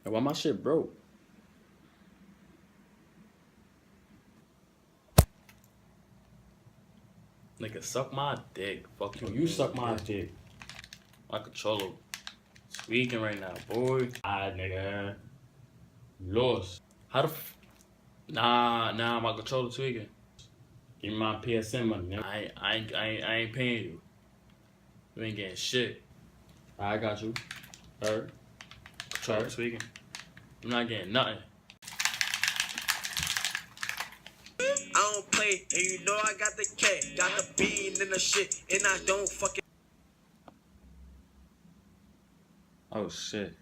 Why my shit broke? Nigga, suck my dick. Fuck you. You suck my dick. My controller tweaking right now, boy. Nigga. Lost. How the Nah, my controller tweaking. Give me my PSN money, nigga. I ain't paying you. You ain't getting shit. I got you. Heard. Controller tweaking. I'm not getting nothing. I don't play, and you know I got the K, got the bean and the shit, and I don't fucking. Oh shit.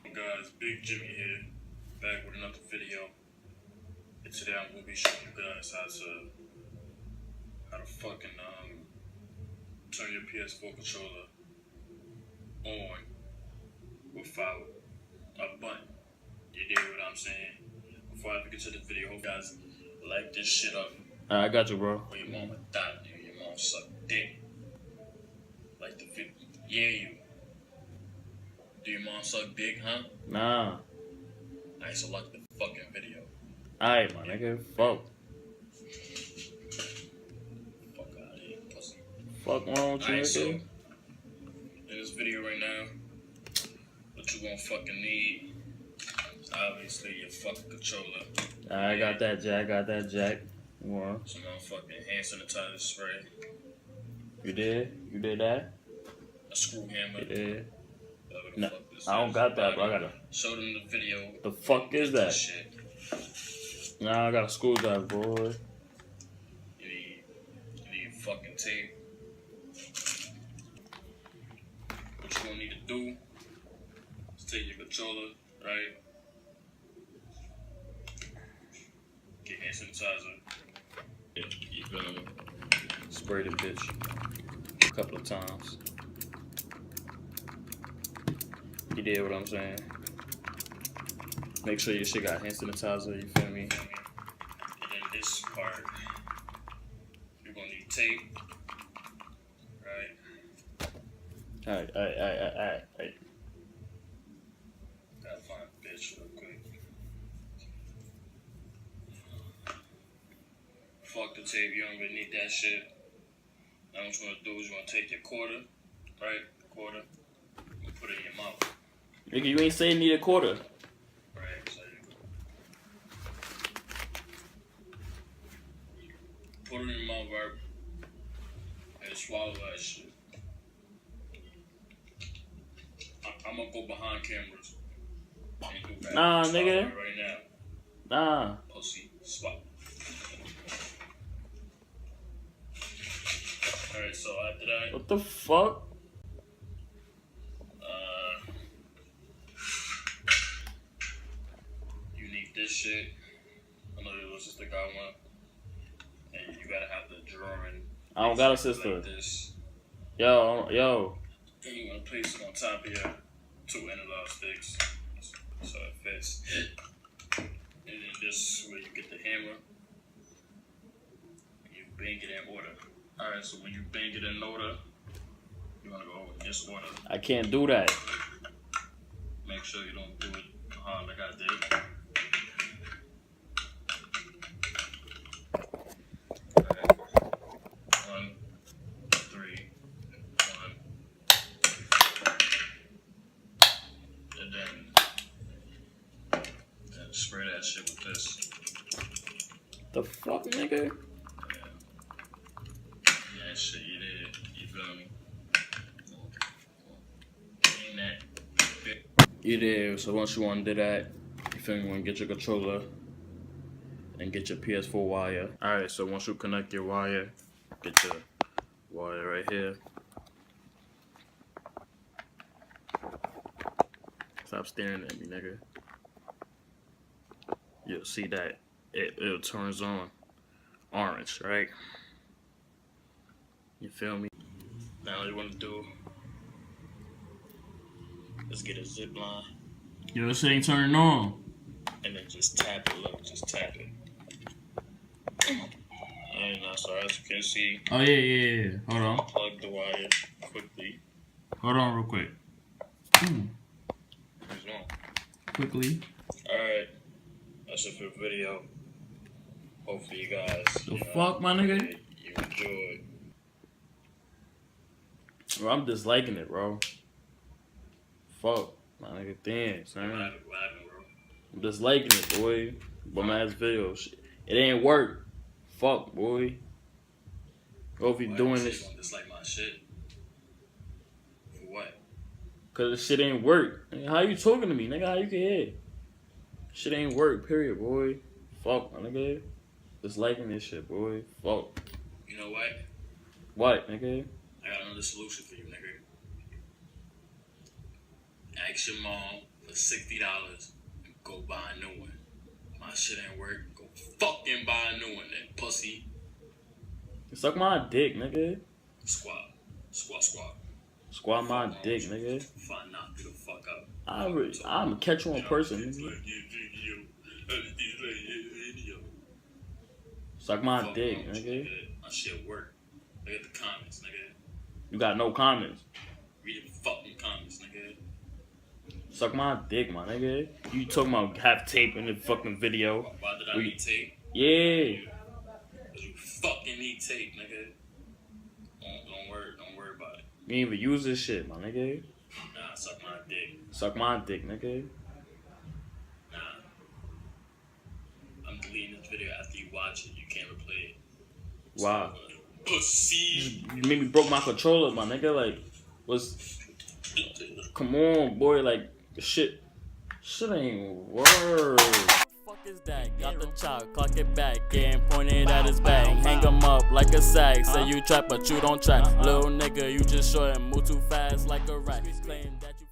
Guys, Big Jimmy here, back with another video. And today I'm gonna be showing you guys how to fucking turn your PS4 controller on without a button. You dig what I'm saying? Before I get to the video, hope you guys like this shit up. I got you, bro. Or your mama died, dude. Your mom suck dick. Like the video. Yeah, you. Do your mom suck dick, huh? Nah. Alright, so like the fucking video. Alright, my nigga. Fuck. Fuck out of here, pussy. Fuck wrong with you, Alright, so nigga? in this video right now, what you gonna fucking need is obviously your fucking controller. I got that jack. One. Some motherfucking hand sanitizer spray. You did? You did that? A screw hammer. You did? Whatever the No, fuck this I don't is. got that, bro. I got a. Show them the video. The fuck is that? Shit. Nah, I got a screwdriver, boy. You need fucking tape. What you gonna need to do is take your controller, right? Get hand sanitizer. Yeah, you feel me? Spray the bitch a couple of times. You did what I'm saying? Make sure your shit got hand sanitizer, you feel me? And then this part, you're gonna need tape, right? Alright. Gotta find a bitch real quick. Fuck the tape, you don't really need that shit. Now what you wanna do is you wanna take your quarter, right? Quarter, and put it in your mouth. Nigga, you ain't saying need a quarter. Right, so you put it in your mouth, right? And swallow that shit. I'm gonna go behind cameras and do that. Nah, Swallow nigga. it right now. Nah. Pussy. Swallow. Alright, so after that, What the fuck? you need this shit. I know there was just the guy one. And you gotta have the drawing. I don't got a sister. Like this. Yo. And you wanna place it on top of your 2 analog sticks. So it fits. And then this is where you get the hammer. And you bang it in order. Alright, so when you bang it in order, you wanna go in this order. I can't do that. Make sure you don't do it hard like I did. Alright. 1, 3, 1. And then spray that shit with this. The fuck, nigga? Yeah, shit, you did. You feel me? Ain't that big? You did. So once you want to do that, you feel me? You want to get your controller and get your PS4 wire. Alright, so once you connect your wire, get your wire right here. Stop staring at me, nigga. You'll see that it turns on orange, right? You feel me? Now all you want to do Let's get a zip line. Yo, this shit ain't turning on. And then just tap it. Look, just tap it. And so as you can see, Oh, yeah. Hold on. plug the wire quickly. Hold on real quick. Here's one. Quickly. Alright. That's it for the video. Hopefully you guys. The fuck, my nigga? You enjoyed. Bro, I'm disliking it, bro. Fuck. My nigga, damn, son. What happened, bro? I'm disliking it, boy. Bum ass video. Shit. It ain't work. Fuck, boy. Go if you doing this. You gonna dislike my shit? For what? Cause this shit ain't work. Nigga, how you talking to me, nigga? How you can hear? Shit ain't work, period, boy. Fuck, my nigga. Disliking this shit, boy. Fuck. You know what? What, nigga? I got another solution for you, nigga. Ask your mom for $60 and go buy a new one. My shit ain't work. Go fucking buy a new one, then pussy. Suck my dick, nigga. Squat. Squat my dick, nigga. If I knock you the fuck out. I'm a catch you in person, nigga. Suck my Fuck dick, wrong with you, nigga. My shit work. Look at the comments, nigga. You got no comments. Read the fucking comments, nigga. Suck my dick, my nigga. You talking about have tape in the fucking video? Why did I need tape? Yeah. Cause you fucking need tape, nigga. Don't worry about it. You ain't even use this shit, my nigga. Nah, suck my dick. Suck my dick, nigga. Nah. I'm deleting this video after you watch it. You can't replay it. Wow. Pussy. You made me broke my controller, my nigga. Like, come on, boy. Like, shit ain't work. Fuck is that? Got the chop, clock it back, getting pointed at his back. Hang him up like a sack. Say you trap, but you don't track. Little nigga, you just short and move too fast like a rat. Claim that you